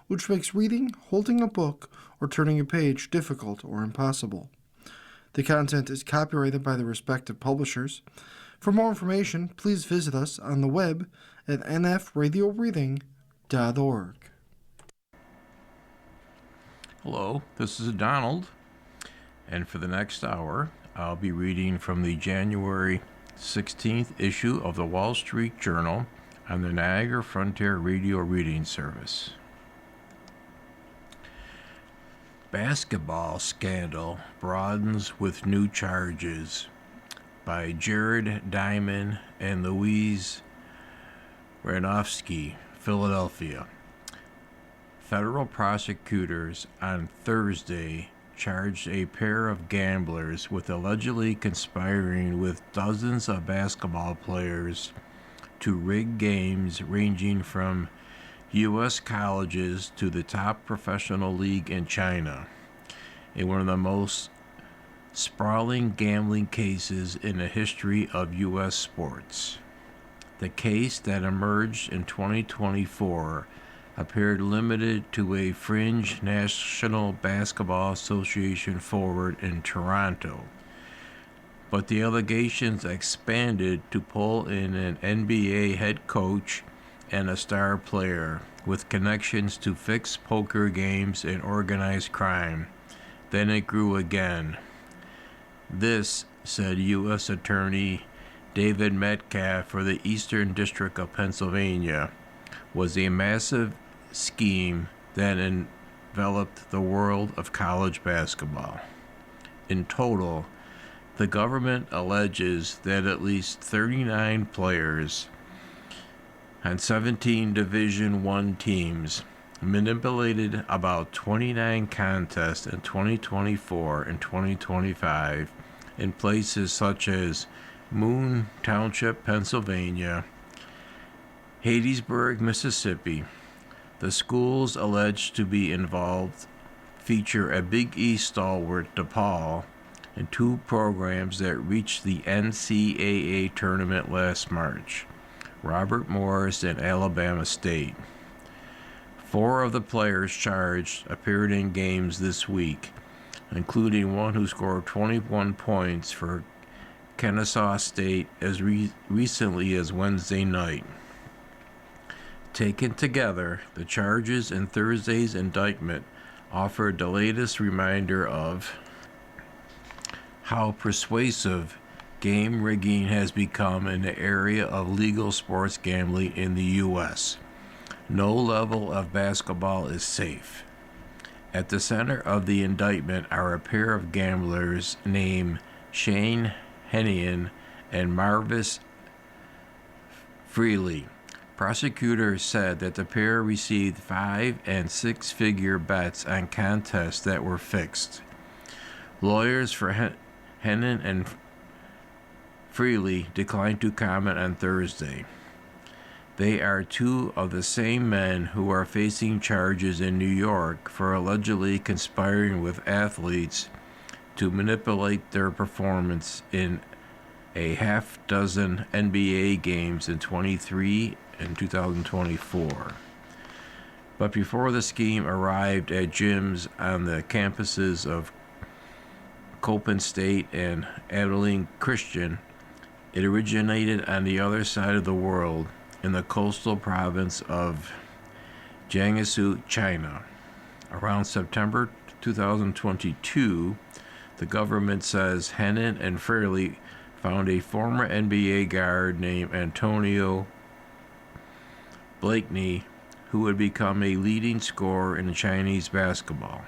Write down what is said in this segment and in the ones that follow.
which makes reading, holding a book, or turning a page difficult or impossible. The content is copyrighted by the respective publishers. For more information, please visit us on the web at nfradioreading.org. Hello, this is Donald, and for the next hour, I'll be reading from the January 16th issue of the Wall Street Journal on the Niagara Frontier Radio Reading Service. Basketball Scandal Broadens with New Charges by Jared Diamond and Louise Ranofsky, Philadelphia. Federal prosecutors on Thursday charged a pair of gamblers with allegedly conspiring with dozens of basketball players to rig games ranging from U.S. colleges to the top professional league in China, in one of the most sprawling gambling cases in the history of U.S. sports. The case that emerged in 2024 appeared limited to a fringe National Basketball Association forward in Toronto, but the allegations expanded to pull in an NBA head coach and a star player with connections to fixed poker games and organized crime. Then it grew again. This, said U.S. Attorney David Metcalf for the Eastern District of Pennsylvania, was a massive scheme that enveloped the world of college basketball. In total, the government alleges that at least 39 players on 17 Division I teams manipulated about 29 contests in 2024 and 2025 in places such as Moon Township, Pennsylvania, Hattiesburg, Mississippi. The schools alleged to be involved feature a Big East stalwart, DePaul, and two programs that reached the NCAA tournament last March, Robert Morris and Alabama State. 4 of the players charged appeared in games this week, including one who scored 21 points for Kennesaw State as recently as Wednesday night. Taken together, the charges in Thursday's indictment offered the latest reminder of how persuasive game rigging has become in the area of legal sports gambling in the U.S. No level of basketball is safe. At the center of the indictment are a pair of gamblers named Shane Hennian and Marvis Freely. Prosecutors said that the pair received 5- and 6-figure bets on contests that were fixed. Lawyers for Hennon and Freely declined to comment on Thursday. They are 2 of the same men who are facing charges in New York for allegedly conspiring with athletes to manipulate their performance in a half-dozen NBA games in 2023 and 2024. But before the scheme arrived at gyms on the campuses of Coppin State and Abilene Christian, it originated on the other side of the world in the coastal province of Jiangsu, China. Around September 2022, the government says Hennon and Fairley found a former NBA guard named Antonio Blakeney, who would become a leading scorer in Chinese basketball.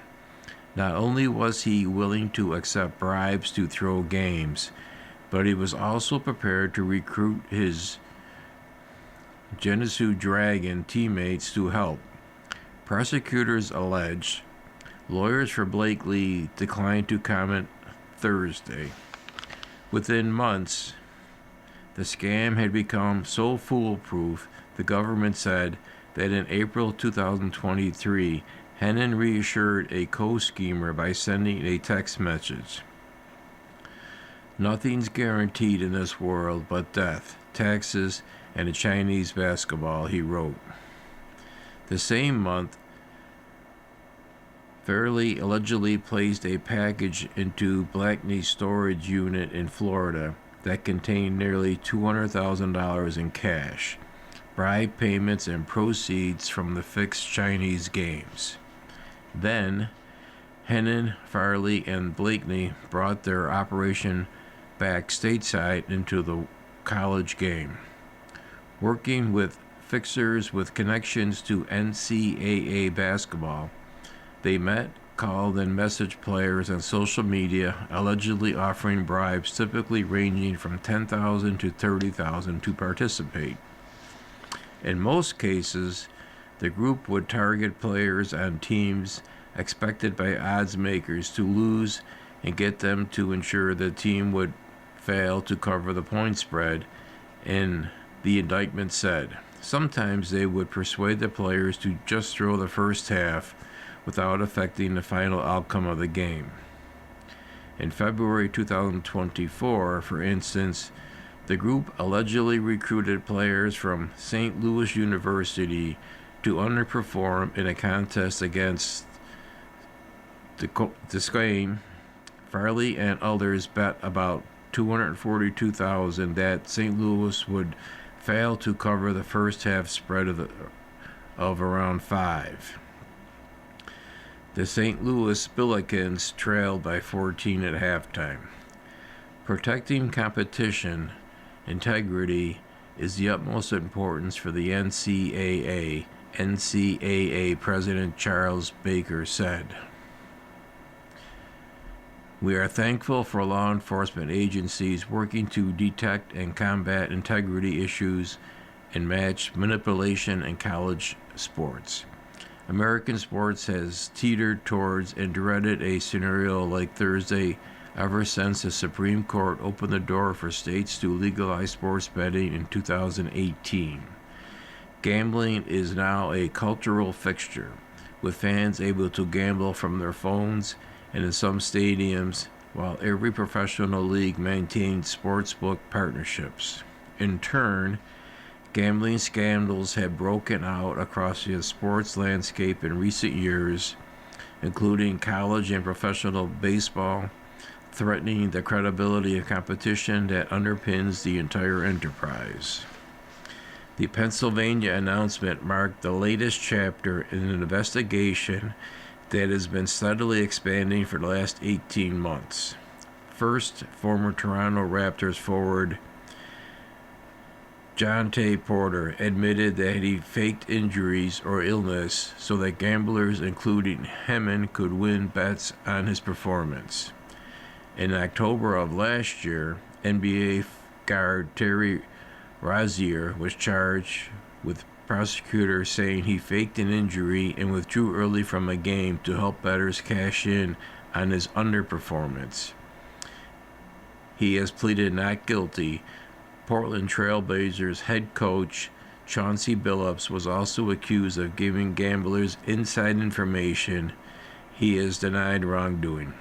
Not only was he willing to accept bribes to throw games, but he was also prepared to recruit his Jiangsu Dragon teammates to help. Prosecutors allege. Lawyers for Blakely declined to comment Thursday. Within months, the scam had become so foolproof, the government said that in April 2023, Hennon reassured a co-schemer by sending a text message. Nothing's guaranteed in this world but death, taxes, and a Chinese basketball, he wrote. The same month, Fairley allegedly placed a package into Blackney's storage unit in Florida that contained nearly $200,000 in cash, bribe payments, and proceeds from the fixed Chinese games. Then, Hennon, Farley, and Blakeney brought their operation back stateside into the college game. Working with fixers with connections to NCAA basketball, they met, called, and messaged players on social media, allegedly offering bribes typically ranging from $10,000 to $30,000 to participate. In most cases, the group would target players on teams expected by odds makers to lose and get them to ensure the team would fail to cover the point spread, and the indictment said. Sometimes they would persuade the players to just throw the first half without affecting the final outcome of the game. In February 2024, for instance, the group allegedly recruited players from St. Louis University to underperform in a contest against the game. Farley and others bet about $242,000 that St. Louis would fail to cover the first half spread of around 5. The St. Louis Billikens trailed by 14 at halftime. Protecting competition integrity is the utmost importance for the NCAA, President Charles Baker said. We are thankful for law enforcement agencies working to detect and combat integrity issues and match manipulation in college sports. American sports has teetered towards and dreaded a scenario like Thursday ever since the Supreme Court opened the door for states to legalize sports betting in 2018. Gambling is now a cultural fixture, with fans able to gamble from their phones and in some stadiums, while every professional league maintains sportsbook partnerships. In turn, gambling scandals have broken out across the sports landscape in recent years, including college and professional baseball, threatening the credibility of competition that underpins the entire enterprise. The Pennsylvania announcement marked the latest chapter in an investigation that has been steadily expanding for the last 18 months. First, former Toronto Raptors forward Jontay Porter admitted that he faked injuries or illness so that gamblers, including Hemmon, could win bets on his performance. In October of last year, NBA guard Terry Rozier was charged with prosecutors saying he faked an injury and withdrew early from a game to help bettors cash in on his underperformance. He has pleaded not guilty. Portland Trail Blazers head coach Chauncey Billups was also accused of giving gamblers inside information. He has denied wrongdoing.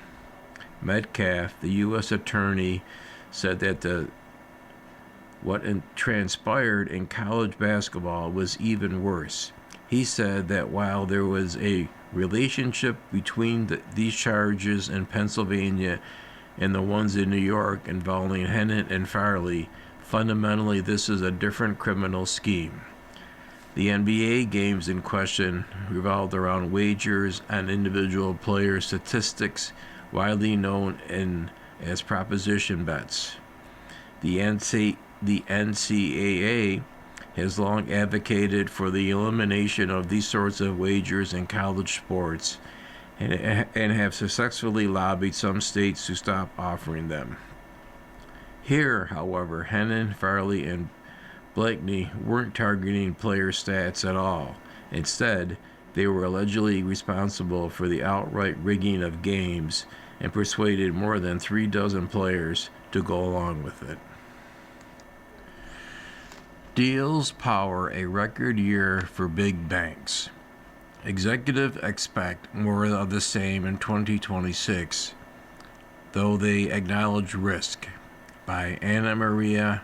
Metcalf, the U.S. attorney, said that what transpired in college basketball was even worse. He said that while there was a relationship between these charges in Pennsylvania and the ones in New York involving Hennon and Farley, fundamentally this is a different criminal scheme. The NBA games in question revolved around wagers on individual player statistics, widely known as proposition bets. The NCAA has long advocated for the elimination of these sorts of wagers in college sports and have successfully lobbied some states to stop offering them. Here, however, Hennon, Farley, and Blakeney weren't targeting player stats at all. Instead, they were allegedly responsible for the outright rigging of games and persuaded more than 36 players to go along with it. Deals power a record year for big banks. Executives expect more of the same in 2026, though they acknowledge risk. By Anna Maria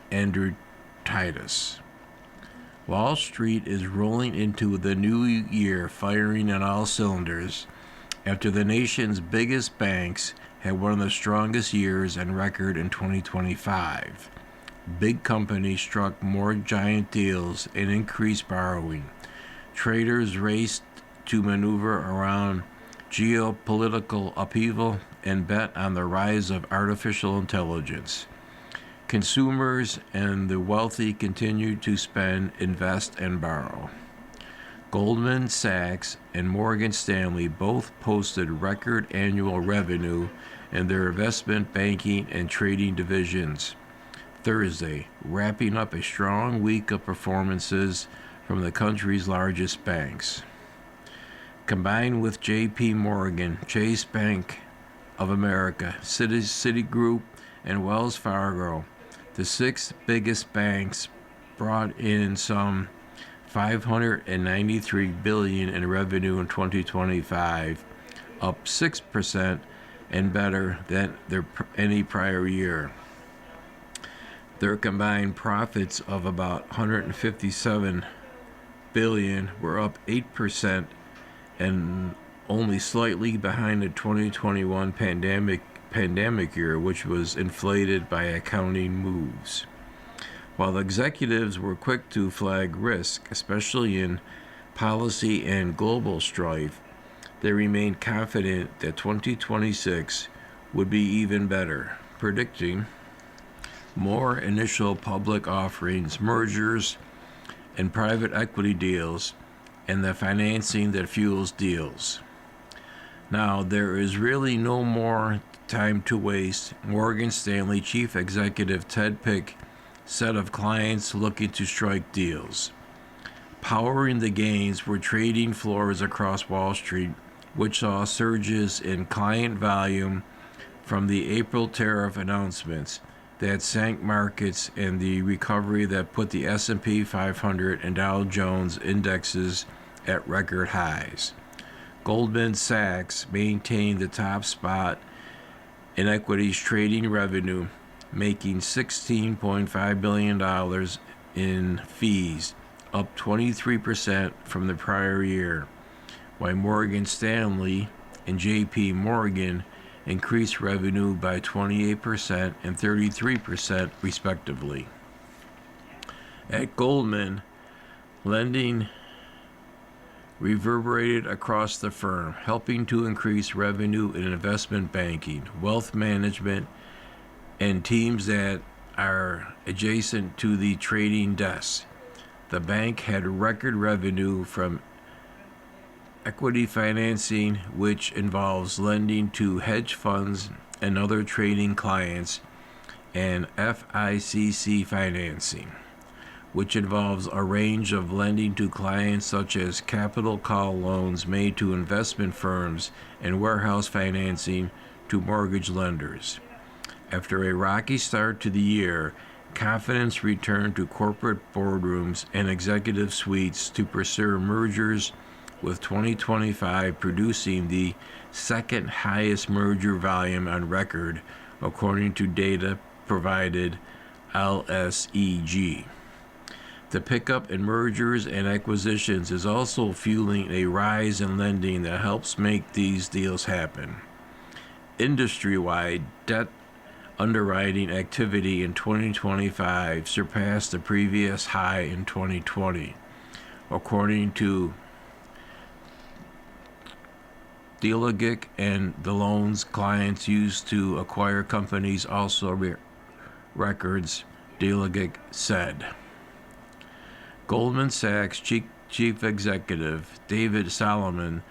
Andrew Titus. Wall Street is rolling into the new year firing on all cylinders after the nation's biggest banks had one of the strongest years on record in 2025. Big companies struck more giant deals and increased borrowing. Traders raced to maneuver around geopolitical upheaval and bet on the rise of artificial intelligence. Consumers and the wealthy continued to spend, invest, and borrow. Goldman Sachs and Morgan Stanley both posted record annual revenue in their investment banking and trading divisions Thursday, wrapping up a strong week of performances from the country's largest banks. Combined with J.P. Morgan, Chase Bank of America, Citigroup, and Wells Fargo, the six biggest banks brought in some $593 billion in revenue in 2025, up 6% and better than any prior year. Their combined profits of about $157 billion were up 8% and only slightly behind the 2021 pandemic year, which was inflated by accounting moves. While executives were quick to flag risk, especially in policy and global strife, they remained confident that 2026 would be even better, predicting more initial public offerings, mergers, and private equity deals, and the financing that fuels deals. Now, there is really no more time to waste. Morgan Stanley Chief Executive Ted Pick said of clients looking to strike deals. Powering the gains were trading floors across Wall Street, which saw surges in client volume from the April tariff announcements that sank markets and the recovery that put the S&P 500 and Dow Jones indexes at record highs. Goldman Sachs maintained the top spot in equities trading revenue, making $16.5 billion in fees, up 23% from the prior year, while Morgan Stanley and J.P. Morgan increased revenue by 28% and 33% respectively. At Goldman, lending reverberated across the firm, helping to increase revenue in investment banking, wealth management, and teams that are adjacent to the trading desk. The bank had record revenue from equity financing, which involves lending to hedge funds and other trading clients, and FICC financing, which involves a range of lending to clients such as capital call loans made to investment firms and warehouse financing to mortgage lenders. After a rocky start to the year, confidence returned to corporate boardrooms and executive suites to pursue mergers, with 2025 producing the second highest merger volume on record, according to data provided LSEG. The pickup in mergers and acquisitions is also fueling a rise in lending that helps make these deals happen. Industry-wide debt underwriting activity in 2025 surpassed the previous high in 2020, according to Dealogic, and the loans clients used to acquire companies also records, Dealogic said. Goldman Sachs Chief Executive David Solomon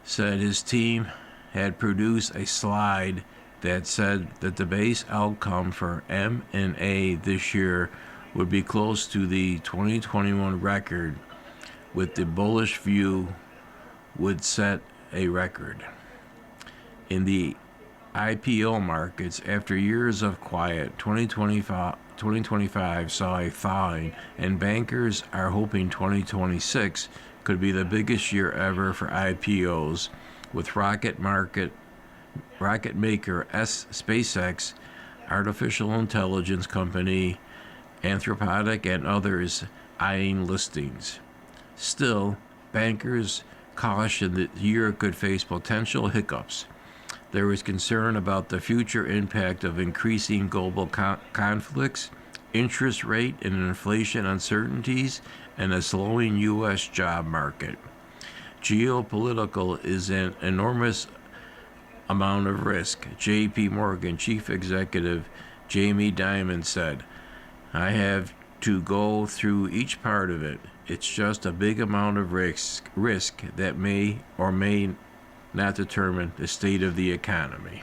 said his team had produced a slide that said that the base outcome for M&A this year would be close to the 2021 record, with the bullish view would set a record. In the IPO markets, after years of quiet, 2025 saw a thawing, and bankers are hoping 2026 could be the biggest year ever for IPOs, with rocket maker SpaceX, artificial intelligence company Anthropic, and others eyeing listings. Still, bankers caution that the year could face potential hiccups. There is concern about the future impact of increasing global conflicts, interest rate and inflation uncertainties, and a slowing U.S. job market. Geopolitical is an enormous amount of risk, J.P. Morgan Chief Executive Jamie Dimon said. I have to go through each part of it. It's just a big amount of risk that may or may not determine the state of the economy.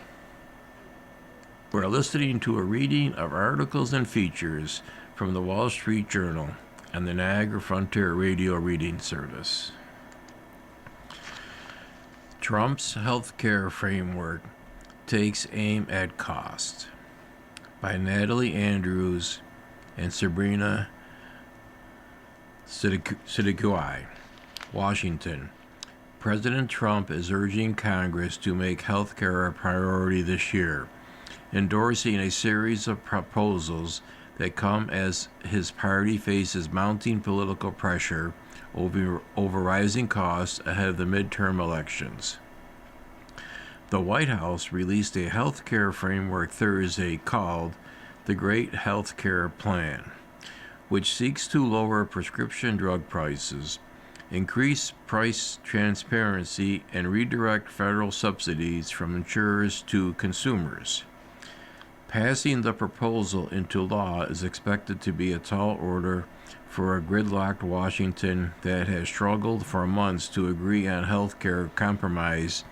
We're listening to a reading of articles and features from the Wall Street Journal and the Niagara Frontier Radio Reading Service. Trump's healthcare framework takes aim at cost, by Natalie Andrews and Sabrina Siddiqui, Washington. President Trump is urging Congress to make healthcare a priority this year, endorsing a series of proposals that come as his party faces mounting political pressure over rising costs ahead of the midterm elections. The White House released a health care framework Thursday called the Great Health Care Plan, which seeks to lower prescription drug prices, increase price transparency, and redirect federal subsidies from insurers to consumers. Passing the proposal into law is expected to be a tall order for a gridlocked Washington that has struggled for months to agree on health care compromise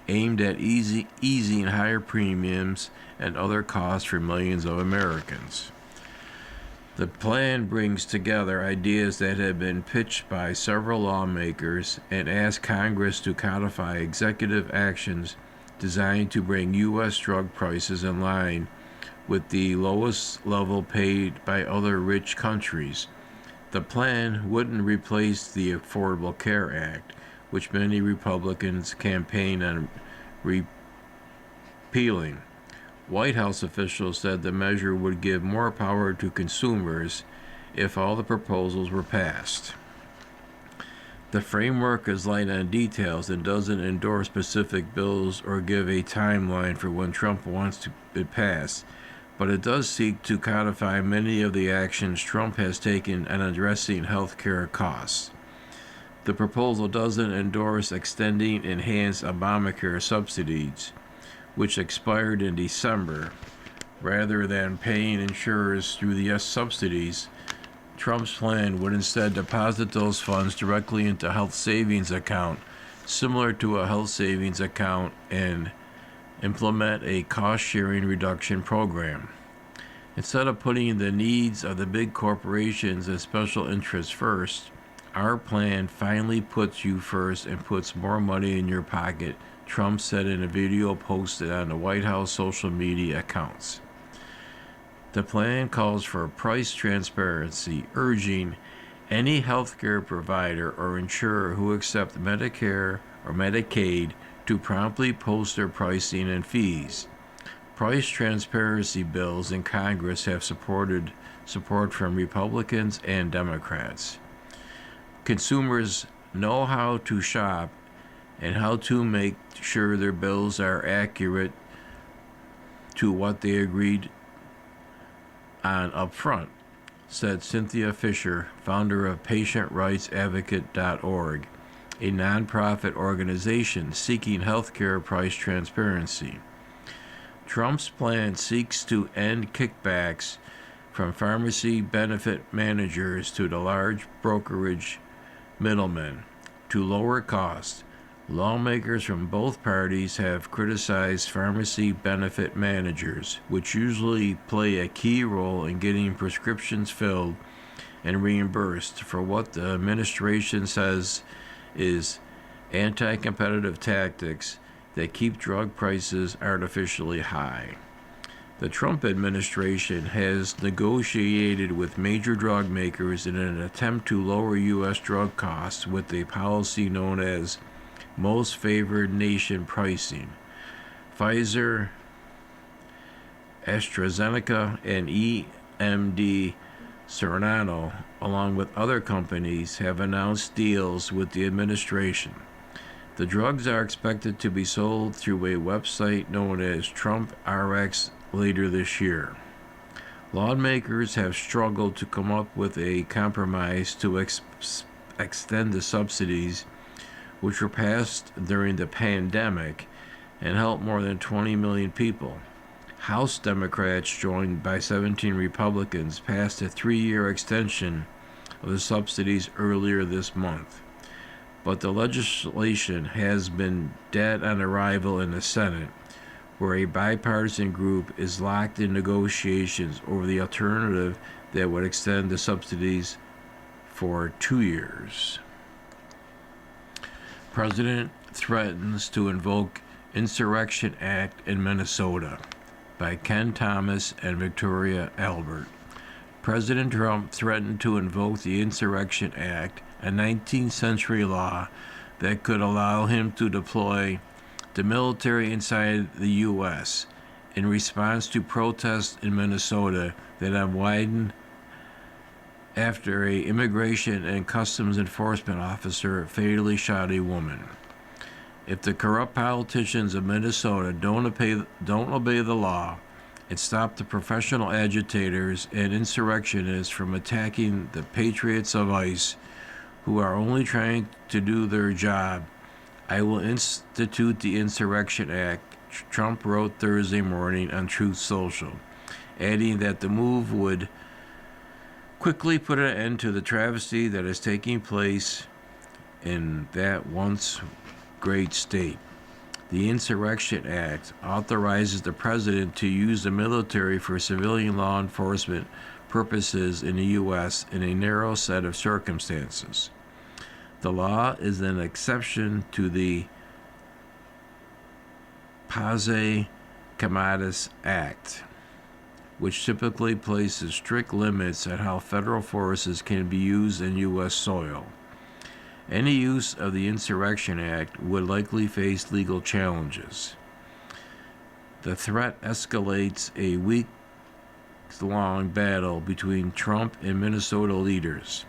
aimed at easing higher premiums and other costs for millions of Americans. The plan brings together ideas that have been pitched by several lawmakers and asks Congress to codify executive actions designed to bring U.S. drug prices in line with the lowest level paid by other rich countries. The plan wouldn't replace the Affordable Care Act, which many Republicans campaign on repealing. White House officials said the measure would give more power to consumers if all the proposals were passed. The framework is light on details and doesn't endorse specific bills or give a timeline for when Trump wants it passed, but it does seek to codify many of the actions Trump has taken in addressing health care costs. The proposal doesn't endorse extending enhanced Obamacare subsidies, which expired in December. Rather than paying insurers through the subsidies, Trump's plan would instead deposit those funds directly into a health savings account, similar to a health savings account, and implement a cost-sharing reduction program. Instead of putting the needs of the big corporations and special interests first, our plan finally puts you first and puts more money in your pocket, Trump said in a video posted on the White House social media accounts. The plan calls for price transparency, urging any healthcare provider or insurer who accepts Medicare or Medicaid to promptly post their pricing and fees. Price transparency bills in Congress have support from Republicans and Democrats. Consumers know how to shop and how to make sure their bills are accurate to what they agreed on up front, said Cynthia Fisher, founder of PatientRightsAdvocate.org, a nonprofit organization seeking healthcare price transparency. Trump's plan seeks to end kickbacks from pharmacy benefit managers to the large brokerage middlemen to lower costs. Lawmakers from both parties have criticized pharmacy benefit managers, which usually play a key role in getting prescriptions filled and reimbursed, for what the administration says is anti-competitive tactics that keep drug prices artificially high. The Trump administration has negotiated with major drug makers in an attempt to lower U.S. drug costs with a policy known as most favored nation pricing. Pfizer, AstraZeneca, and EMD Serrano, along with other companies, have announced deals with the administration. The drugs are expected to be sold through a website known as Trump RX later this year. Lawmakers have struggled to come up with a compromise to extend the subsidies, which were passed during the pandemic and helped more than 20 million people. House Democrats, joined by 17 Republicans, passed a 3-year extension of the subsidies earlier this month. But the legislation has been dead on arrival in the Senate, where a bipartisan group is locked in negotiations over the alternative that would extend the subsidies for 2 years. President threatens to invoke Insurrection Act in Minnesota, by Ken Thomas and Victoria Albert. President Trump threatened to invoke the Insurrection Act, a 19th century law that could allow him to deploy the military inside the U.S. in response to protests in Minnesota that have widened after an immigration and customs enforcement officer fatally shot a woman. If the corrupt politicians of Minnesota don't obey the law and stop the professional agitators and insurrectionists from attacking the patriots of ICE, who are only trying to do their job, I will institute the Insurrection Act, Trump wrote Thursday morning on Truth Social, adding that the move would quickly put an end to the travesty that is taking place in that once great state. The Insurrection Act authorizes the president to use the military for civilian law enforcement purposes in the U.S. in a narrow set of circumstances. The law is an exception to the Paz Comatas Act, which typically places strict limits on how federal forces can be used in U.S. soil. Any use of the Insurrection Act would likely face legal challenges. The threat escalates a week-long battle between Trump and Minnesota leaders.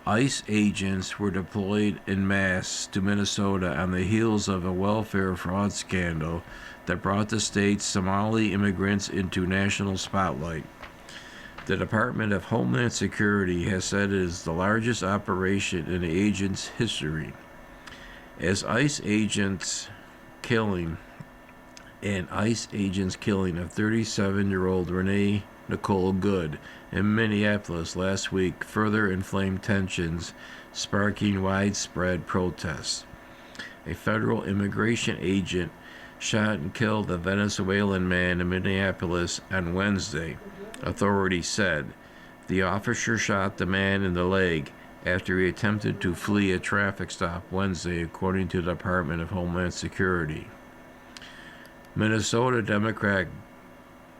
ICE agents were deployed en masse to Minnesota on the heels of a welfare fraud scandal that brought the state's Somali immigrants into national spotlight. The Department of Homeland Security has said it is the largest operation in the agent's history. As ICE agents killing of 37-year-old Renee Nicole Good in Minneapolis last week further inflamed tensions, sparking widespread protests. A federal immigration agent shot and killed a Venezuelan man in Minneapolis on Wednesday, authorities said. The officer shot the man in the leg after he attempted to flee a traffic stop Wednesday, according to the Department of Homeland Security. Minnesota Democrat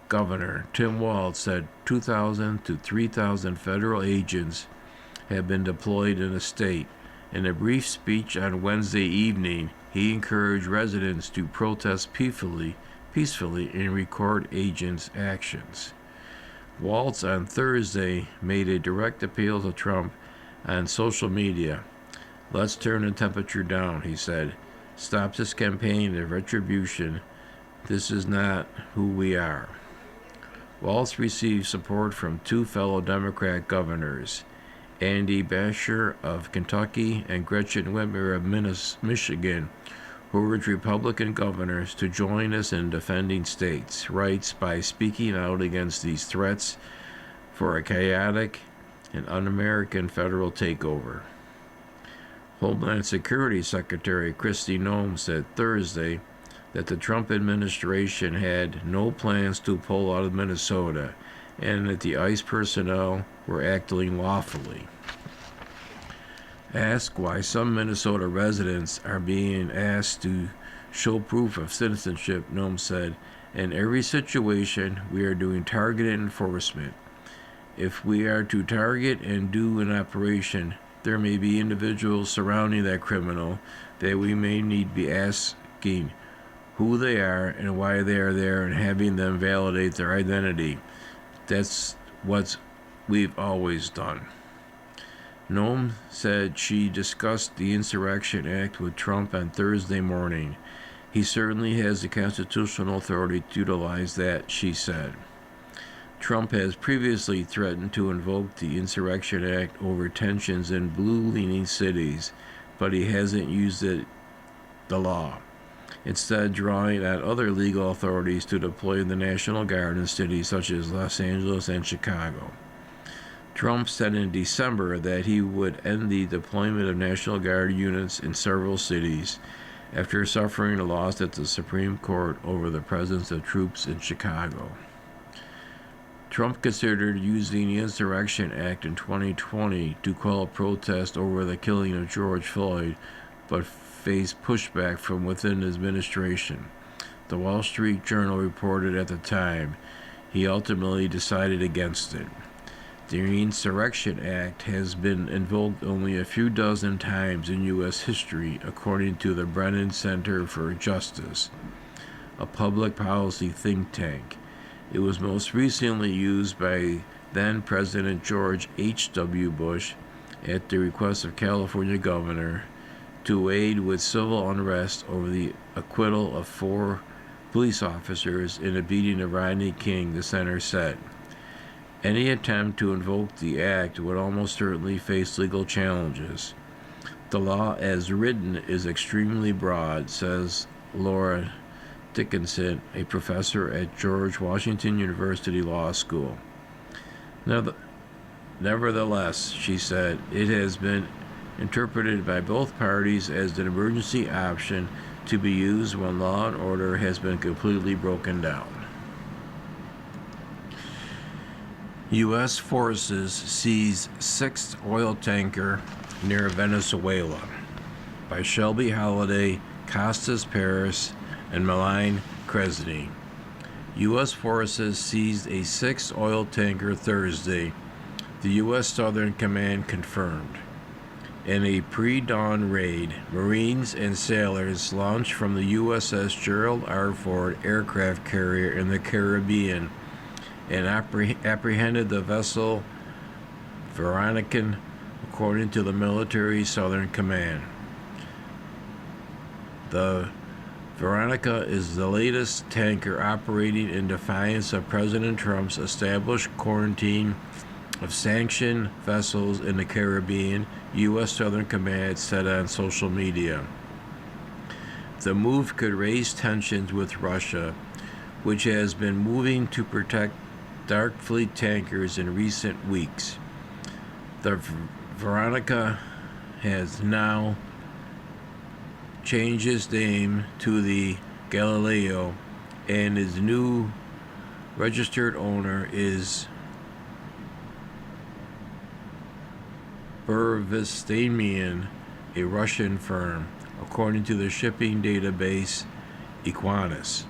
Governor Tim Walz said 2,000 to 3,000 federal agents have been deployed in the state. In a brief speech on Wednesday evening, he encouraged residents to protest peacefully and record agents' actions. Walz on Thursday made a direct appeal to Trump on social media. Let's turn the temperature down, he said. Stop this campaign of retribution. This is not who we are. Walz received support from two fellow Democrat governors, Andy Beshear of Kentucky and Gretchen Whitmer of Michigan, who urged Republican governors to join us in defending states' rights by speaking out against these threats for a chaotic and un-American federal takeover. Homeland Security Secretary Kristi Noem said Thursday that the Trump administration had no plans to pull out of Minnesota and that the ICE personnel were acting lawfully. Asked why some Minnesota residents are being asked to show proof of citizenship, Noem said, in every situation we are doing targeted enforcement. If we are to target and do an operation, there may be individuals surrounding that criminal that we may need to be asking who they are and why they are there and having them validate their identity. That's what we've always done. Noem said she discussed the Insurrection Act with Trump on Thursday morning. He certainly has the constitutional authority to utilize that, she said. Trump has previously threatened to invoke the Insurrection Act over tensions in blue-leaning cities, but he hasn't used the law, instead drawing on other legal authorities to deploy the National Guard in cities such as Los Angeles and Chicago. Trump said in December that he would end the deployment of National Guard units in several cities after suffering a loss at the Supreme Court over the presence of troops in Chicago. Trump considered using the Insurrection Act in 2020 to quell a protest over the killing of George Floyd, but faced pushback from within his administration. The Wall Street Journal reported at the time he ultimately decided against it. The Insurrection Act has been invoked only a few dozen times in U.S. history, according to the Brennan Center for Justice, a public policy think tank. It was most recently used by then-President George H.W. Bush at the request of California Governor to aid with civil unrest over the acquittal of 4 police officers in a beating of Rodney King, the center said. Any attempt to invoke the act would almost certainly face legal challenges. The law as written is extremely broad, says Laura Dickinson, a professor at George Washington University Law School. Nevertheless, she said, it has been interpreted by both parties as an emergency option to be used when law and order has been completely broken down. U.S. forces seize 6th oil tanker near Venezuela by Shelby Holiday, Costas Paris, and Malign Kresny. U.S. forces seized a 6th oil tanker Thursday, the U.S. Southern Command confirmed. In a pre-dawn raid, Marines and sailors launched from the USS Gerald R. Ford aircraft carrier in the Caribbean and apprehended the vessel Veronica, according to the military Southern Command. The Veronica is the latest tanker operating in defiance of President Trump's established quarantine of sanctioned vessels in the Caribbean, U.S. Southern Command said on social media. The move could raise tensions with Russia, which has been moving to protect Dark Fleet tankers in recent weeks. The Veronica has now changed its name to the Galileo, and its new registered owner is Burvestamian, a Russian firm, according to the shipping database Equinus.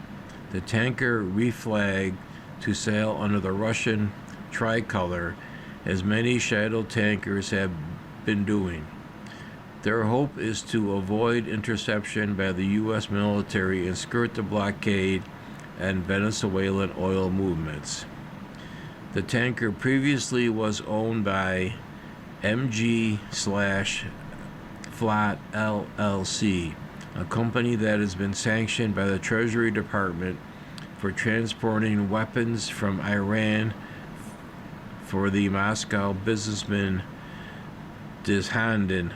The tanker reflagged to sail under the Russian tricolor, as many shadow tankers have been doing. Their hope is to avoid interception by the U.S. military and skirt the blockade and Venezuelan oil movements. The tanker previously was owned by MG/Flat LLC, a company that has been sanctioned by the Treasury Department for transporting weapons from Iran for the Moscow businessman Dzhandan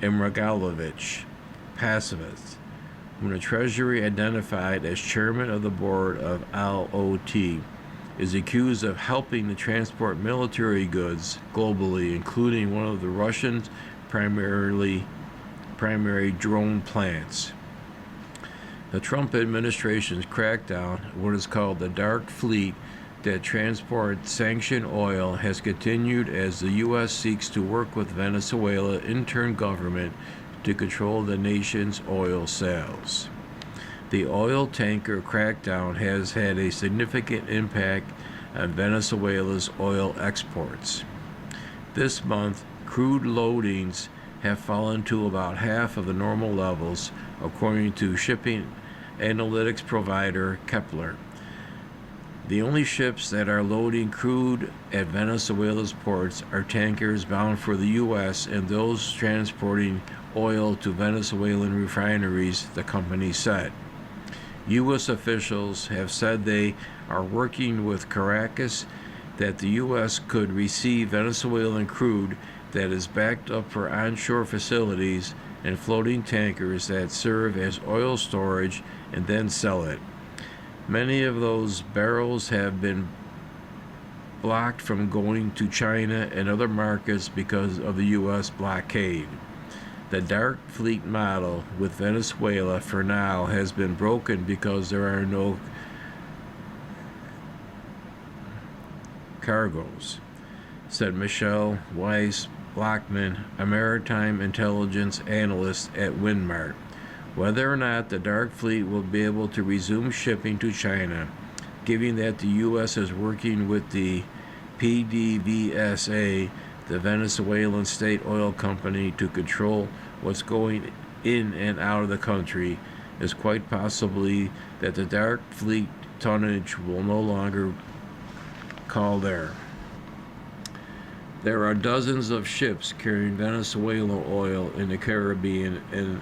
Imragalovich Pacifist, whom the Treasury identified as chairman of the board of LOT, is accused of helping to transport military goods globally, including one of the Russians' primary drone plants. The Trump administration's crackdown on what is called the Dark Fleet that transports sanctioned oil has continued as the U.S. seeks to work with Venezuela's interim government to control the nation's oil sales. The oil tanker crackdown has had a significant impact on Venezuela's oil exports. This month, crude loadings have fallen to about half of the normal levels, according to shipping analytics provider Kepler. The only ships that are loading crude at Venezuela's ports are tankers bound for the U.S. and those transporting oil to Venezuelan refineries, the company said. U.S. officials have said they are working with Caracas that the U.S. could receive Venezuelan crude that is backed up for onshore facilities and floating tankers that serve as oil storage and then sell it. Many of those barrels have been blocked from going to China and other markets because of the U.S. blockade. The dark fleet model with Venezuela for now has been broken because there are no cargoes, said Michelle Weiss-Blockman, a maritime intelligence analyst at Windmart. Whether or not the dark fleet will be able to resume shipping to China, given that the U.S. is working with the PDVSA, the Venezuelan state oil company, to control what's going in and out of the country, is quite possibly that the dark fleet tonnage will no longer call there. There are dozens of ships carrying Venezuelan oil in the Caribbean and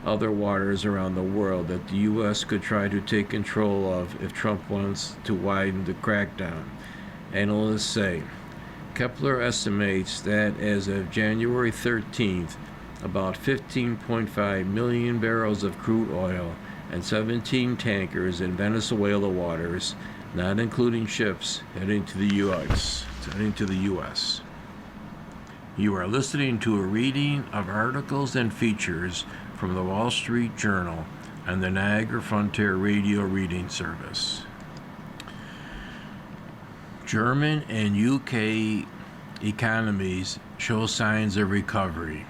other waters around the world that the U.S. could try to take control of if Trump wants to widen the crackdown, analysts say. Kepler estimates that as of January 13th, about 15.5 million barrels of crude oil and 17 tankers in Venezuela waters, not including ships heading to the U.S. You are listening to a reading of articles and features from the Wall Street Journal and the Niagara Frontier Radio Reading Service. German and UK economies show signs of recovery,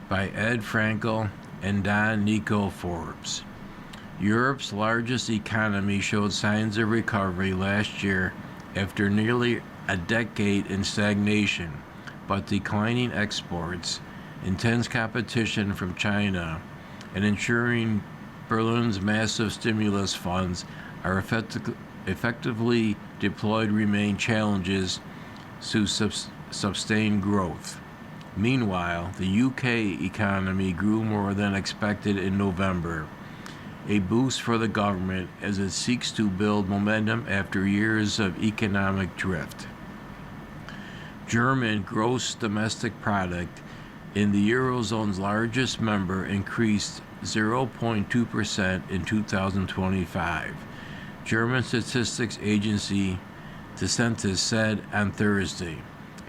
by Ed Frankel and Don Nico Forbes. Europe's largest economy showed signs of recovery last year after nearly a decade in stagnation, but declining exports, intense competition from China, and ensuring Berlin's massive stimulus funds are effectively deployed remain challenges to sustain growth. Meanwhile, the UK economy grew more than expected in November, a boost for the government as it seeks to build momentum after years of economic drift. German gross domestic product in the Eurozone's largest member increased 0.2% in 2025. German statistics agency the Census said on Thursday,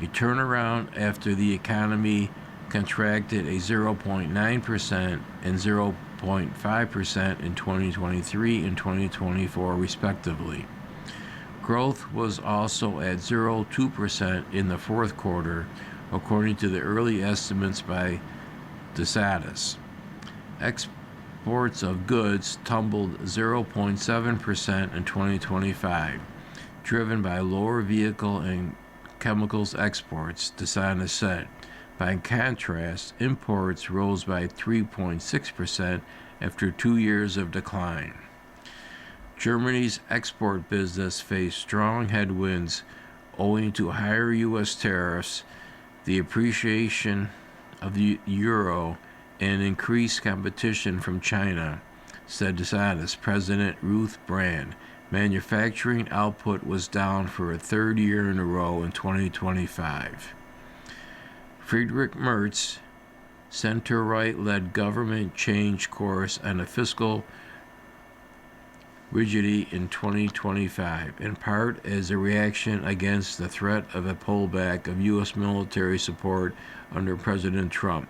a turnaround after the economy contracted a 0.9% and 0.5% in 2023 and 2024 respectively. Growth was also at 0.2% in the fourth quarter, according to the early estimates by the Census. Exports of goods tumbled 0.7% in 2025, driven by lower vehicle and chemicals exports, DeSantis said. By contrast, imports rose by 3.6% after 2 years of decline. Germany's export business faced strong headwinds owing to higher U.S. tariffs, the appreciation of the euro, and increased competition from China, said DeSantis President Ruth Brand. Manufacturing output was down for a third year in a row in 2025. Friedrich Merz, center-right-led government changed course on a fiscal rigidity in 2025, in part as a reaction against the threat of a pullback of U.S. military support under President Trump.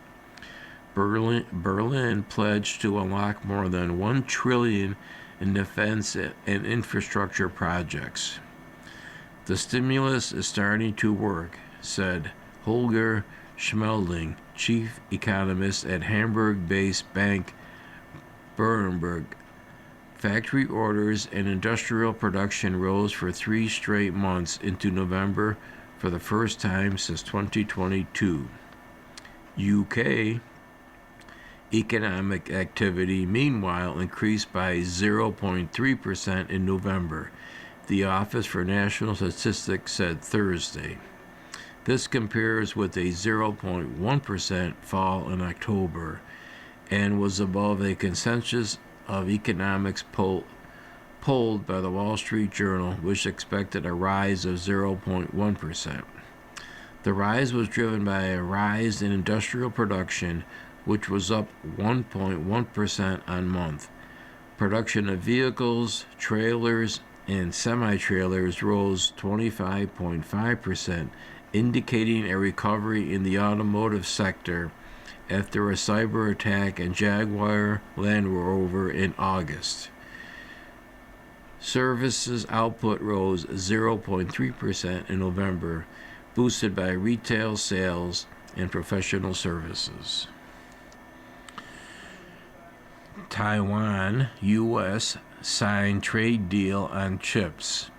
Berlin pledged to unlock more than $1 trillion in defense and infrastructure projects. The stimulus is starting to work, said Holger Schmelding, chief economist at Hamburg-based bank Berenberg. Factory orders and industrial production rose for 3 straight months into November for the first time since 2022. UK economic activity, meanwhile, increased by 0.3% in November. the Office for National Statistics said Thursday. This compares with a 0.1% fall in October and was above a consensus of economics polled by the Wall Street Journal, which expected a rise of 0.1%. The rise was driven by a rise in industrial production, which was up 1.1% on month. Production of vehicles, trailers, and semi-trailers rose 25.5%, indicating a recovery in the automotive sector after a cyber attack on Jaguar Land Rover in August. Services output rose 0.3% in November, boosted by retail sales and professional services. Taiwan, U.S. signed trade deal on chips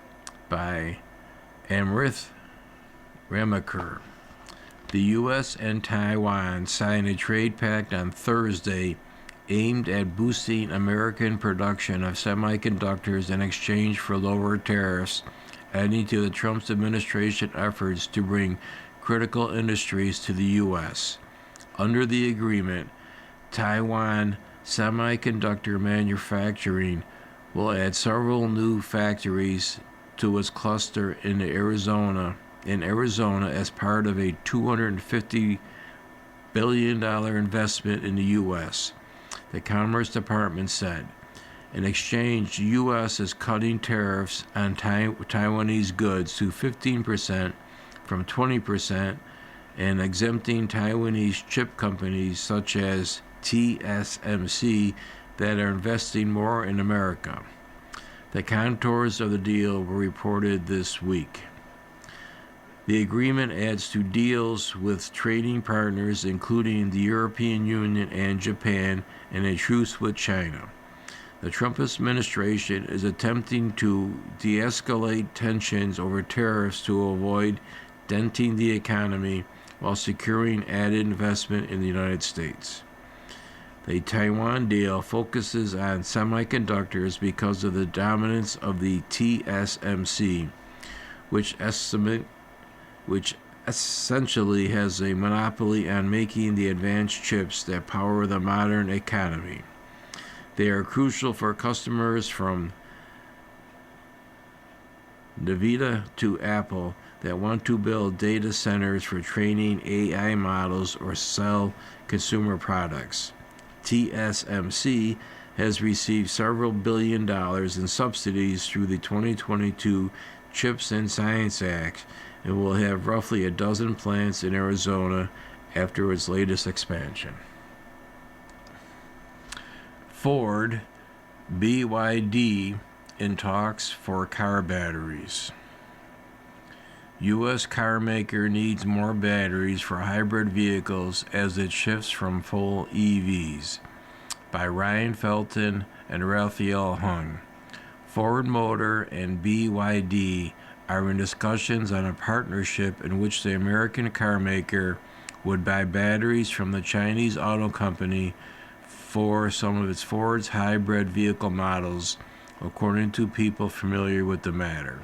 by Amrith Ramakur. The U.S. and Taiwan signed a trade pact on Thursday aimed at boosting American production of semiconductors in exchange for lower tariffs, adding to the Trump administration efforts to bring critical industries to the U.S. Under the agreement, Taiwan semiconductor manufacturing will add several new factories to its cluster in Arizona as part of a $250 billion investment in the U.S., the Commerce Department said. In exchange, the U.S. is cutting tariffs on Taiwanese goods to 15% from 20% and exempting Taiwanese chip companies such as TSMC that are investing more in America. The contours of the deal were reported this week. The agreement adds to deals with trading partners including the European Union and Japan and a truce with China. The Trump administration is attempting to de-escalate tensions over tariffs to avoid denting the economy while securing added investment in the United States. The Taiwan deal focuses on semiconductors because of the dominance of the TSMC, which essentially has a monopoly on making the advanced chips that power the modern economy. They are crucial for customers from Nvidia to Apple that want to build data centers for training AI models or sell consumer products. TSMC has received several $1 billion in subsidies through the 2022 CHIPS and Science Act and will have roughly a dozen plants in Arizona after its latest expansion. Ford, BYD in talks for car batteries. U.S. car maker needs more batteries for hybrid vehicles as it shifts from full EVs. By Ryan Felton and Raphael Hung. Ford Motor and BYD are in discussions on a partnership in which the American car maker would buy batteries from the Chinese auto company for some of its Ford's hybrid vehicle models, according to people familiar with the matter.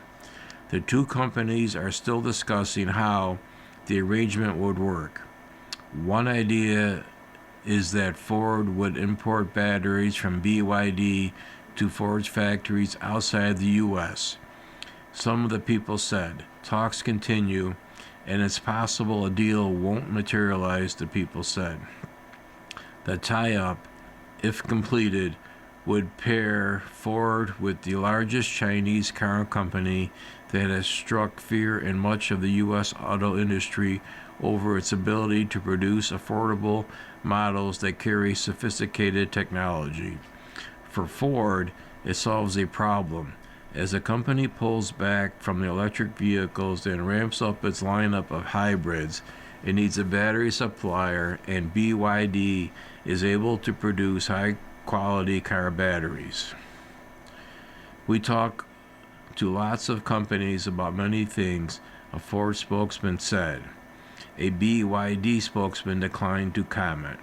The two companies are still discussing how the arrangement would work. One idea is that Ford would import batteries from BYD to Ford's factories outside the U.S. Some of the people said, talks continue, and it's possible a deal won't materialize, the people said. The tie-up, if completed, would pair Ford with the largest Chinese car company that has struck fear in much of the U.S. auto industry over its ability to produce affordable models that carry sophisticated technology. For Ford, it solves a problem. As the company pulls back from the electric vehicles and ramps up its lineup of hybrids, it needs a battery supplier, and BYD is able to produce high-quality car batteries. We talk to lots of companies about many things, a Ford spokesman said. A BYD spokesman declined to comment.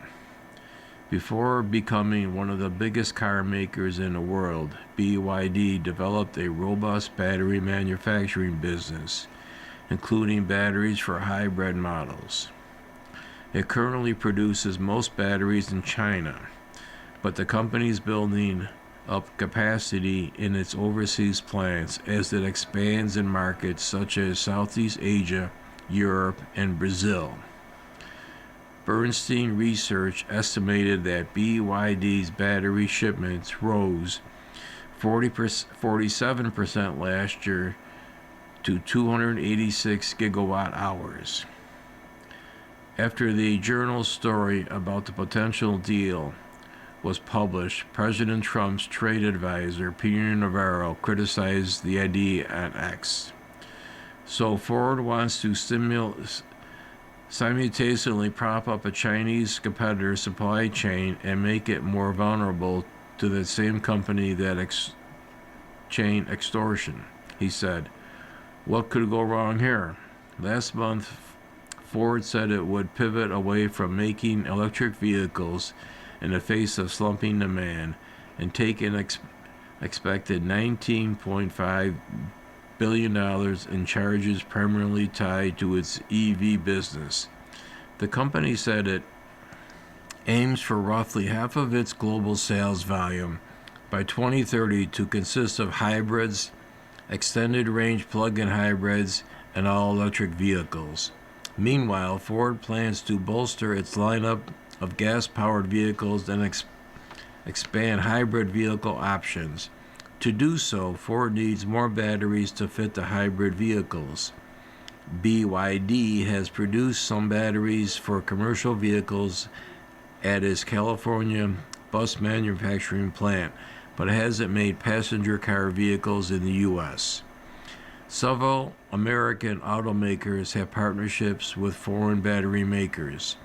Before becoming one of the biggest car makers in the world, BYD developed a robust battery manufacturing business, including batteries for hybrid models. It currently produces most batteries in China, but the company is building up capacity in its overseas plants as it expands in markets such as Southeast Asia, Europe, and Brazil. Bernstein Research estimated that BYD's battery shipments rose 47% last year to 286 gigawatt hours. After the journal story about the potential deal was published, President Trump's trade advisor, Peter Navarro, criticized the idea on X. So Ford wants to simultaneously prop up a Chinese competitor's supply chain and make it more vulnerable to the same company that chain extortion, he said. What could go wrong here? Last month, Ford said it would pivot away from making electric vehicles in the face of slumping demand and take an expected $19.5 billion in charges primarily tied to its EV business. The company said it aims for roughly half of its global sales volume by 2030 to consist of hybrids, extended range plug-in hybrids, and all-electric vehicles. Meanwhile, Ford plans to bolster its lineup of gas-powered vehicles and expand hybrid vehicle options. To do so, Ford needs more batteries to fit the hybrid vehicles. BYD has produced some batteries for commercial vehicles at its California bus manufacturing plant, but hasn't made passenger car vehicles in the U.S. Several American automakers have partnerships with foreign battery makers.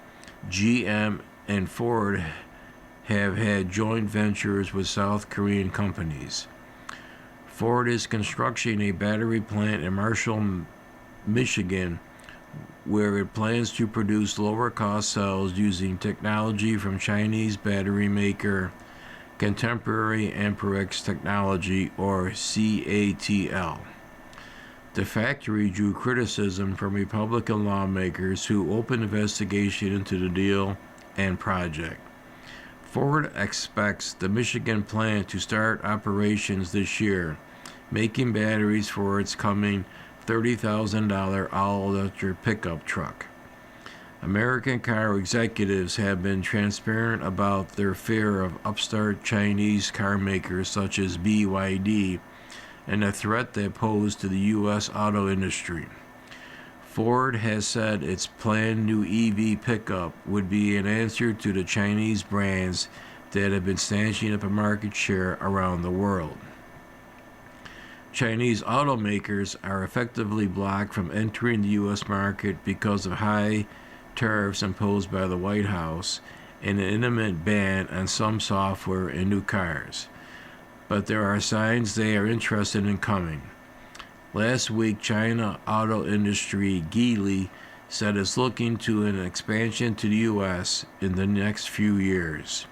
GM and Ford have had joint ventures with South Korean companies. Ford is constructing a battery plant in Marshall, Michigan, where it plans to produce lower-cost cells using technology from Chinese battery maker Contemporary Amperex Technology, or CATL. The factory drew criticism from Republican lawmakers who opened investigation into the deal and project. Ford expects the Michigan plant to start operations this year, making batteries for its coming $30,000 all-electric pickup truck. American car executives have been transparent about their fear of upstart Chinese car makers such as BYD and the threat they pose to the U.S. auto industry. Ford has said its planned new EV pickup would be an answer to the Chinese brands that have been snatching up a market share around the world. Chinese automakers are effectively blocked from entering the U.S. market because of high tariffs imposed by the White House and an imminent ban on some software in new cars. But there are signs they are interested in coming. Last week, China auto industry Geely said it's looking to an expansion to the U.S. in the next few years.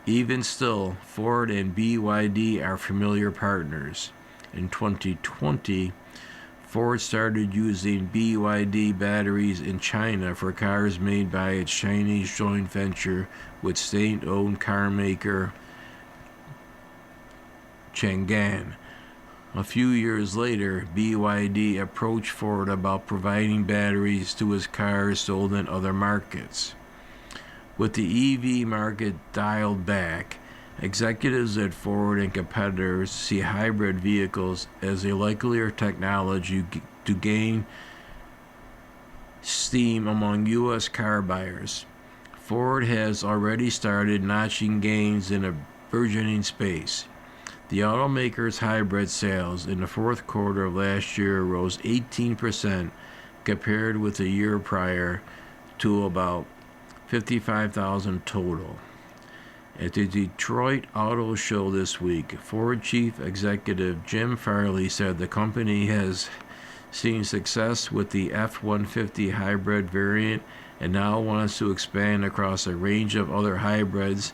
Even still, Ford and BYD are familiar partners. In 2020, Ford started using BYD batteries in China for cars made by its Chinese joint venture with state-owned car maker Chang'an. A few years later, BYD approached Ford about providing batteries to its cars sold in other markets. With the EV market dialed back, executives at Ford and competitors see hybrid vehicles as a likelier technology to gain steam among U.S. car buyers. Ford has already started notching gains in a burgeoning space. The automaker's hybrid sales in the fourth quarter of last year rose 18% compared with the year prior to about 55,000 total. At the Detroit Auto Show this week, Ford Chief Executive Jim Farley said the company has seen success with the F-150 hybrid variant and now wants to expand across a range of other hybrids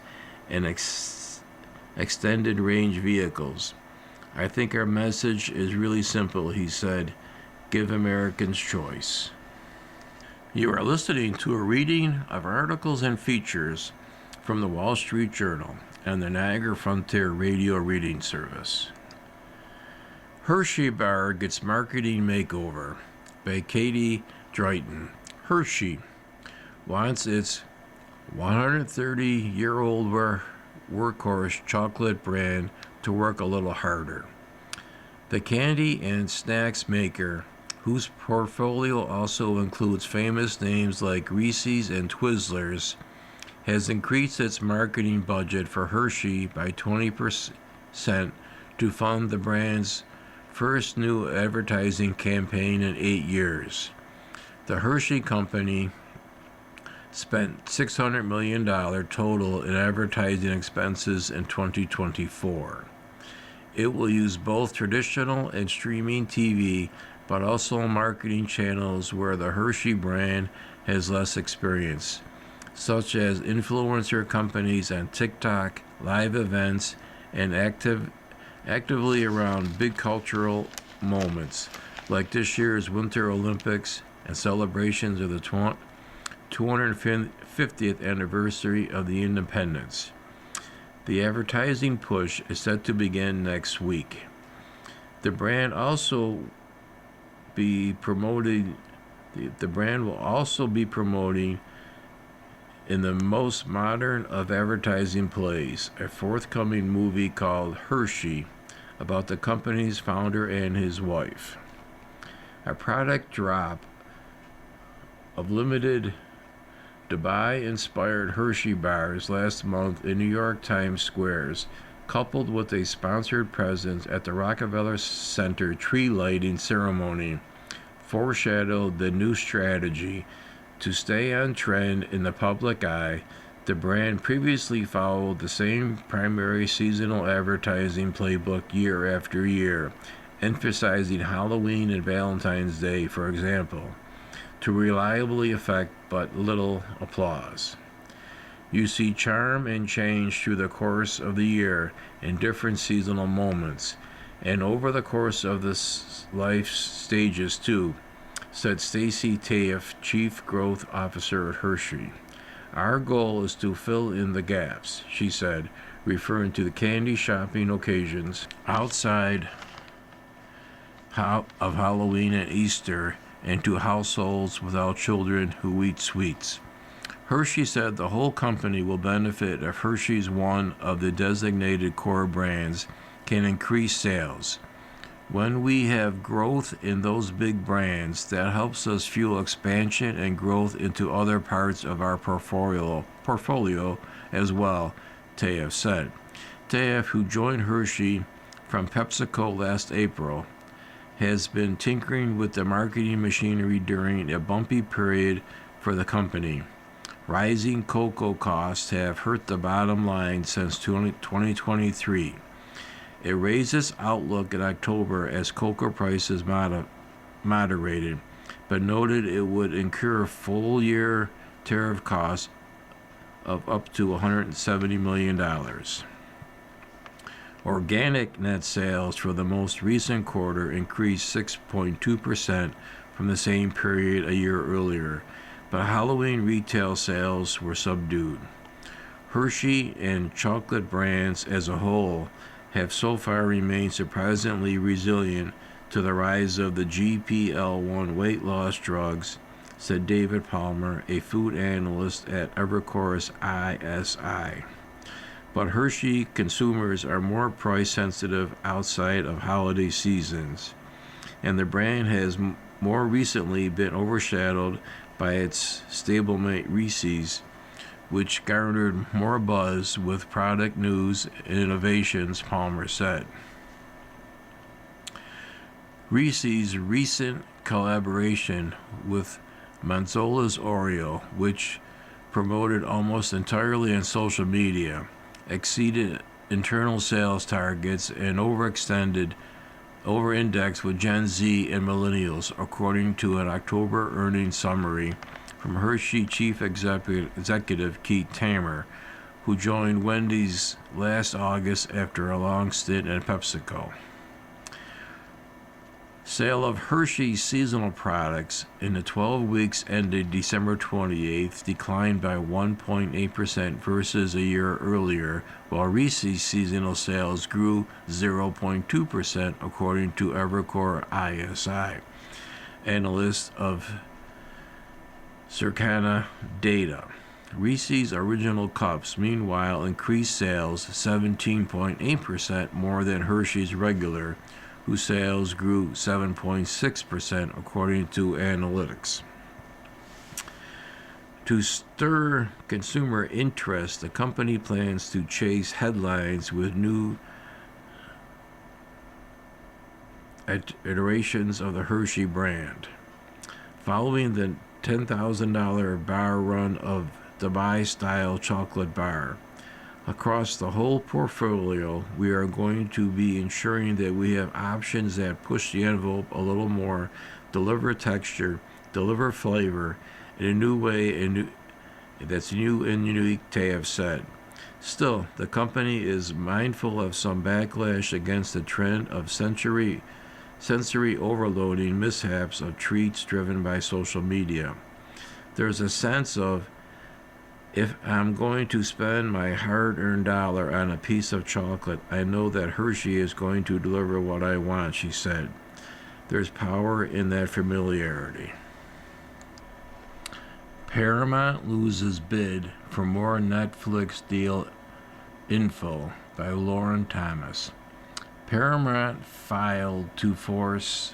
and extended range vehicles. I think our message is really simple, he said. Give Americans choice. You are listening to a reading of articles and features from the Wall Street Journal and the Niagara Frontier Radio Reading Service. Hershey Bar Gets Marketing Makeover by Katie Drayton. Hershey wants its 130-year-old workhorse chocolate brand to work a little harder. The candy and snacks maker, whose portfolio also includes famous names like Reese's and Twizzlers, has increased its marketing budget for Hershey by 20% to fund the brand's first new advertising campaign in 8 years. The Hershey Company spent $600 million total in advertising expenses in 2024. It will use both traditional and streaming TV, but also marketing channels where the Hershey brand has less experience, such as influencer companies on TikTok, live events, and actively around big cultural moments, like this year's Winter Olympics and celebrations of the 250th anniversary of the independence. The advertising push is set to begin next week. The brand will also be promoting in the most modern of advertising plays, a forthcoming movie called Hershey, about the company's founder and his wife. A product drop of limited Dubai-inspired Hershey bars last month in New York Times Squares, coupled with a sponsored presence at the Rockefeller Center tree lighting ceremony, foreshadowed the new strategy. To stay on trend in the public eye, the brand previously followed the same primary seasonal advertising playbook year after year, emphasizing Halloween and Valentine's Day, for example, to reliably affect but little applause. You see charm and change through the course of the year in different seasonal moments, and over the course of the life stages too, said Stacy Tayeff, Chief Growth Officer at Hershey. Our goal is to fill in the gaps, she said, referring to the candy shopping occasions outside of Halloween and Easter, and to households without children who eat sweets. Hershey said the whole company will benefit if Hershey's, one of the designated core brands, can increase sales. When we have growth in those big brands, that helps us fuel expansion and growth into other parts of our portfolio as well, Tayeff said. Tayeff, who joined Hershey from PepsiCo last April, has been tinkering with the marketing machinery during a bumpy period for the company. Rising cocoa costs have hurt the bottom line since 2023. It raised its outlook in October as cocoa prices moderated, but noted it would incur full-year tariff costs of up to $170 million. Organic net sales for the most recent quarter increased 6.2% from the same period a year earlier, but Halloween retail sales were subdued. Hershey and chocolate brands as a whole have so far remained surprisingly resilient to the rise of the GLP-1 weight loss drugs, said David Palmer, a food analyst at Evercore's ISI. But Hershey consumers are more price sensitive outside of holiday seasons, and the brand has more recently been overshadowed by its stablemate Reese's, which garnered more buzz with product news and innovations, Palmer said. Reese's recent collaboration with Manzola's Oreo, which promoted almost entirely on social media, exceeded internal sales targets and over-indexed with Gen Z and millennials, according to an October earnings summary from Hershey Chief Executive Keith Tamer, who joined Wendy's last August after a long stint at PepsiCo. Sale of Hershey's seasonal products in the 12 weeks ended December 28th declined by 1.8% versus a year earlier, while Reese's seasonal sales grew 0.2% according to Evercore ISI, analyst of Circana data. Reese's Original Cups, meanwhile, increased sales 17.8% more than Hershey's Regular, whose sales grew 7.6% according to analytics. To stir consumer interest, the company plans to chase headlines with new iterations of the Hershey brand. Following the $10,000 bar run of Dubai-style chocolate bar, across the whole portfolio, we are going to be ensuring that we have options that push the envelope a little more, deliver texture, deliver flavor in a new way, that's new and unique, they have said. Still, the company is mindful of some backlash against the trend of sensory overloading mishaps of treats driven by social media. There's a sense of, if I'm going to spend my hard-earned dollar on a piece of chocolate, I know that Hershey is going to deliver what I want, she said. There's power in that familiarity. Paramount loses bid for more Netflix deal info by Lauren Thomas. Paramount failed to force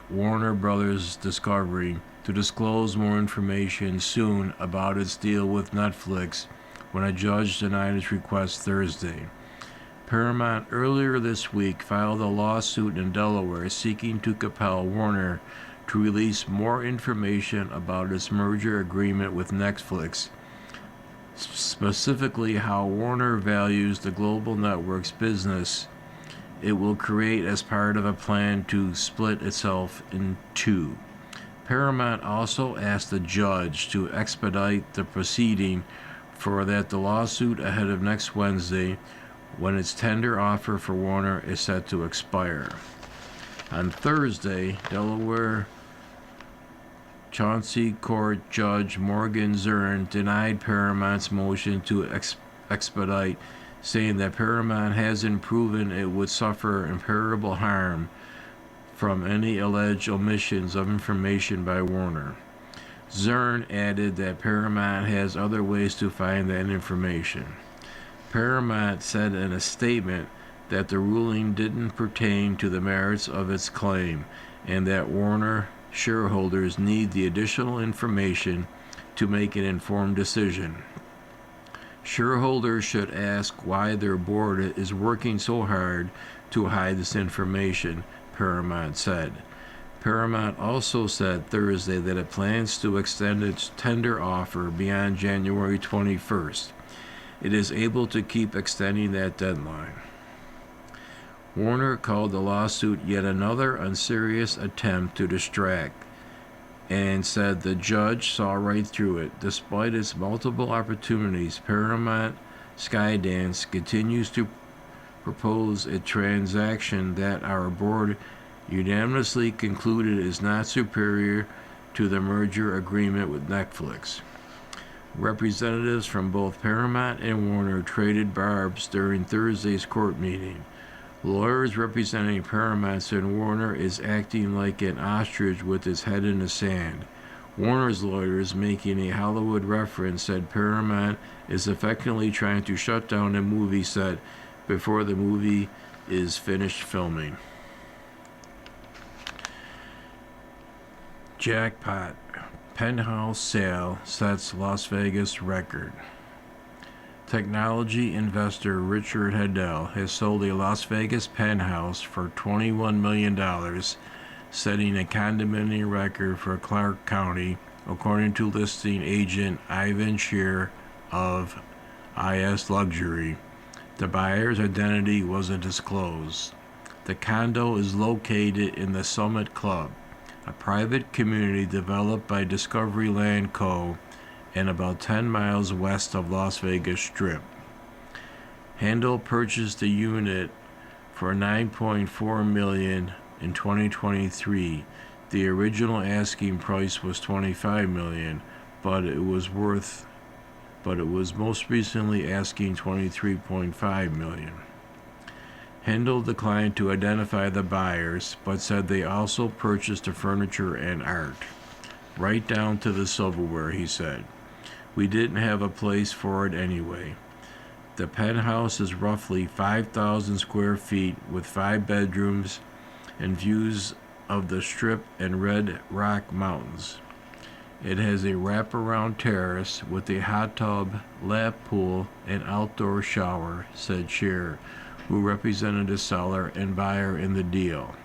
Warner Brothers Discovery to disclose more information soon about its deal with Netflix when a judge denied its request Thursday. Paramount earlier this week filed a lawsuit in Delaware seeking to compel Warner to release more information about its merger agreement with Netflix, specifically how Warner values the global network's business it will create as part of a plan to split itself in two. Paramount also asked the judge to expedite the proceeding for the lawsuit ahead of next Wednesday, when its tender offer for Warner is set to expire. On Thursday, Delaware Chauncey Court Judge Morgan Zern denied Paramount's motion to expedite, saying that Paramount hasn't proven it would suffer irreparable harm from any alleged omissions of information by Warner. Zern added that Paramount has other ways to find that information. Paramount said in a statement that the ruling didn't pertain to the merits of its claim and that Warner shareholders need the additional information to make an informed decision. Shareholders should ask why their board is working so hard to hide this information, Paramount said. Paramount also said Thursday that it plans to extend its tender offer beyond January 21st. It is able to keep extending that deadline. Warner called the lawsuit yet another unserious attempt to distract and said the judge saw right through it. Despite its multiple opportunities, Paramount Skydance continues to propose a transaction that our board unanimously concluded is not superior to the merger agreement with Netflix. Representatives from both Paramount and Warner traded barbs during Thursday's court meeting. Lawyers representing Paramount said Warner is acting like an ostrich with its head in the sand. Warner's lawyers, making a Hollywood reference, said Paramount is effectively trying to shut down a movie set before the movie is finished filming. Jackpot. Penthouse sale sets Las Vegas record. Technology investor Richard Heddell has sold a Las Vegas penthouse for $21 million, setting a condominium record for Clark County, according to listing agent Ivan Shear of IS Luxury. The buyer's identity wasn't disclosed. The condo is located in the Summit Club, a private community developed by Discovery Land Co. and about 10 miles west of Las Vegas Strip. Handel purchased the unit for $9.4 million in 2023. The original asking price was $25 million, but it was most recently asking $23.5 million. Handel declined to identify the buyers, but said they also purchased the furniture and art. Right down to the silverware, he said. We didn't have a place for it anyway. The penthouse is roughly 5,000 square feet with 5 bedrooms and views of the Strip and Red Rock Mountains. It has a wraparound terrace with a hot tub, lap pool, and outdoor shower, said Scheer, who represented the seller and buyer in the deal.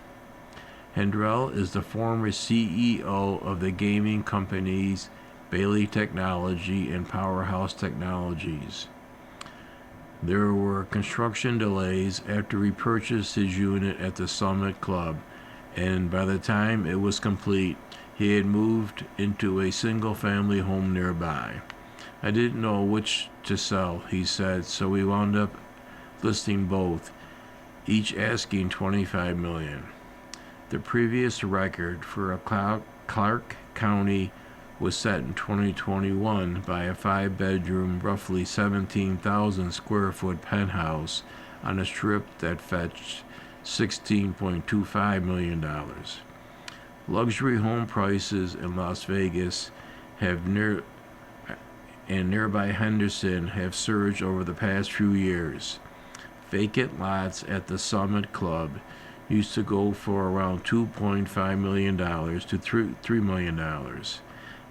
Hendrell is the former CEO of the gaming companies Bailey Technology and Powerhouse Technologies. There were construction delays after he purchased his unit at the Summit Club, and by the time it was complete, he had moved into a single-family home nearby. I didn't know which to sell, he said, so we wound up listing both, each asking $25 million. The previous record for a Clark County was set in 2021 by a 5-bedroom, roughly 17,000 square foot penthouse on a strip that fetched $16.25 million. Luxury home prices in Las Vegas and nearby Henderson have surged over the past few years. Vacant lots at the Summit Club used to go for around $2.5 million to $3 million.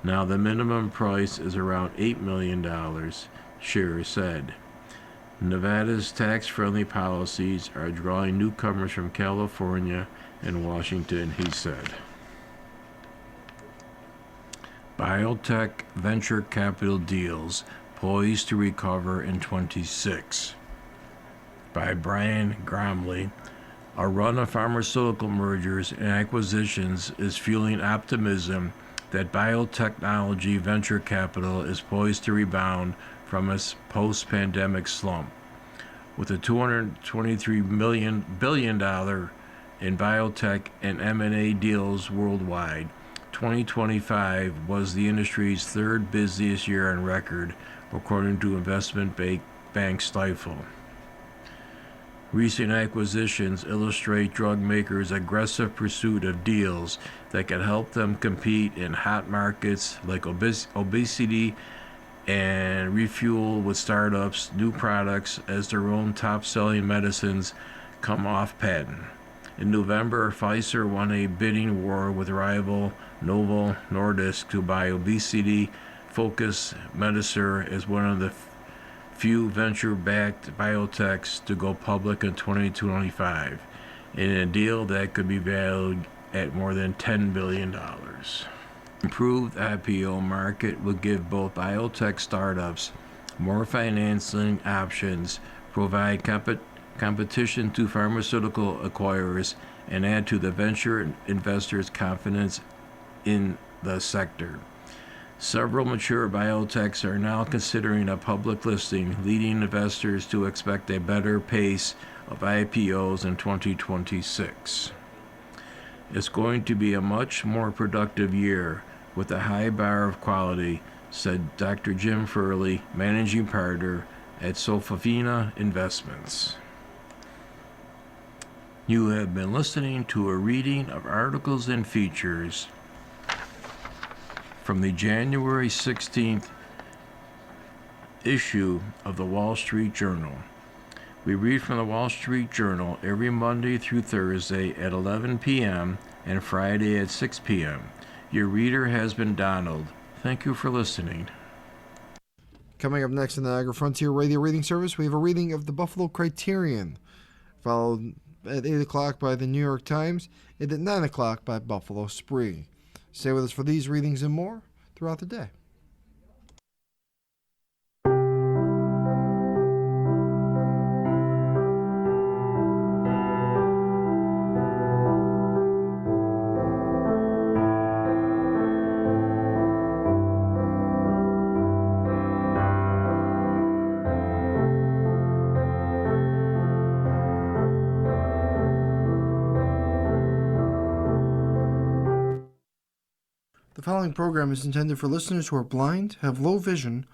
Now the minimum price is around $8 million, Scheer said. Nevada's tax-friendly policies are drawing newcomers from California and Washington, he said. Biotech venture capital deals poised to recover in 26. By Brian Gromley. A run of pharmaceutical mergers and acquisitions is fueling optimism that biotechnology venture capital is poised to rebound from its post-pandemic slump. With a $223 billion in biotech and M&A deals worldwide, 2025 was the industry's third busiest year on record, according to investment bank Stifel. Recent acquisitions illustrate drug makers' aggressive pursuit of deals that can help them compete in hot markets like obesity and refuel with startups new products as their own top-selling medicines come off patent. In November, Pfizer won a bidding war with rival Novo Nordisk to buy obesity-focused Medicare as one of the few venture-backed biotechs to go public in 2025, in a deal that could be valued at more than $10 billion. Improved IPO market will give both biotech startups more financing options, provide competition to pharmaceutical acquirers, and add to the venture investors' confidence in the sector. Several mature biotechs are now considering a public listing, leading investors to expect a better pace of IPOs in 2026. It's going to be a much more productive year with a high bar of quality, said Dr. Jim Furley, managing partner at Sofavina Investments. You have been listening to a reading of articles and features from the January 16th issue of the Wall Street Journal. We read from the Wall Street Journal every Monday through Thursday at 11 p.m. and Friday at 6 p.m. Your reader has been Donald. Thank you for listening. Coming up next in the Niagara Frontier Radio Reading Service, we have a reading of the Buffalo Criterion, followed at 8 o'clock by the New York Times, and at 9 o'clock by Buffalo Spree. Stay with us for these readings and more throughout the day. The following program is intended for listeners who are blind, have low vision,